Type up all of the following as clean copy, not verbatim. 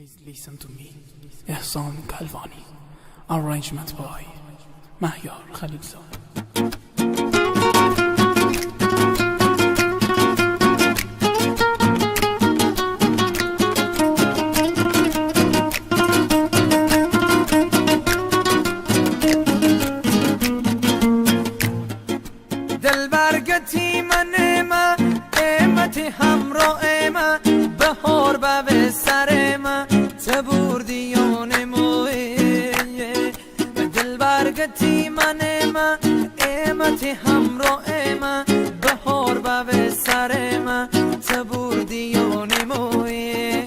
Please listen to me. احسان کلوانی. Arrangement by مهیار خلیلزاده. دل برگتی من ما قیمت همراه ما بهار به سر ما تبوردیان موی دل برگتی من ما قیمت همراه ما بهار به سر ما تبوردیان موی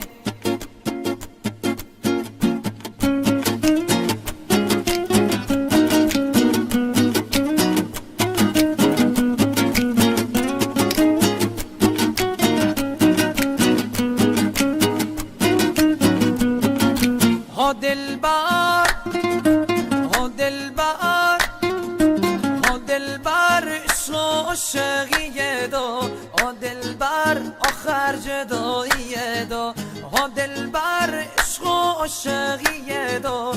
دلبر عاشقیه دو دلبر آخر جداییه دو دلبر عشق و عاشقیه دو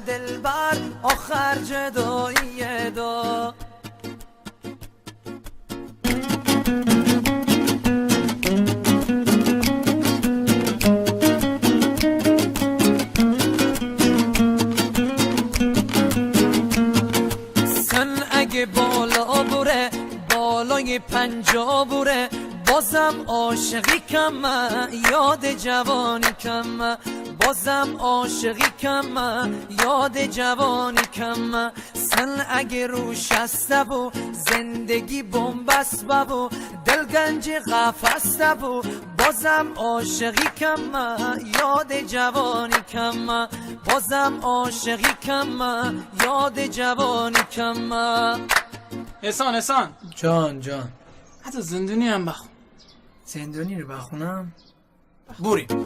دلبر آخر جداییه دو اگه بالا بره بالای 50 بره بازم عاشقی کم یاد جوانی کم بازم عاشقی کم یاد جوانی کم سن اگه روش هسته و زندگی بومبست و دل گنج قفسته و بازم عاشقی کم یاد جوانی کم بازم عاشقی کم یاد جوانی کم احسان جان حتی زندونی هم بخون. زندانی رو بخونم؟ بریم.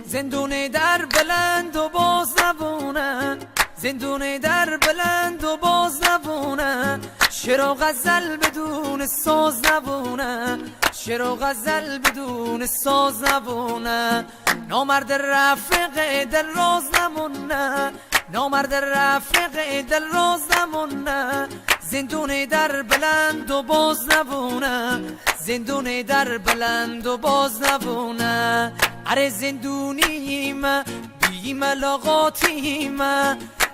زندون در بلند و باز نبونن زندون در بلند و باز نبونن شعر و غزل بدون ساز نبونه شعر و غزل بدون ساز نبونه نامرد رفیق دل راز نمونه نامرد رفیق دل راز نمونه زندون در بلند و باز نبونه زندون در بلند و باز نبونه اره زندونیم بی ملاقاتیم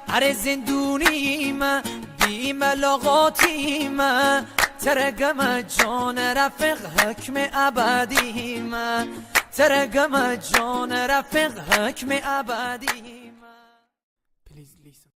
اره زندونیم بی ملاقاتیم ترگم جان رفیق حکم ابدیم ترگم جان رفیق حکم ابدیم.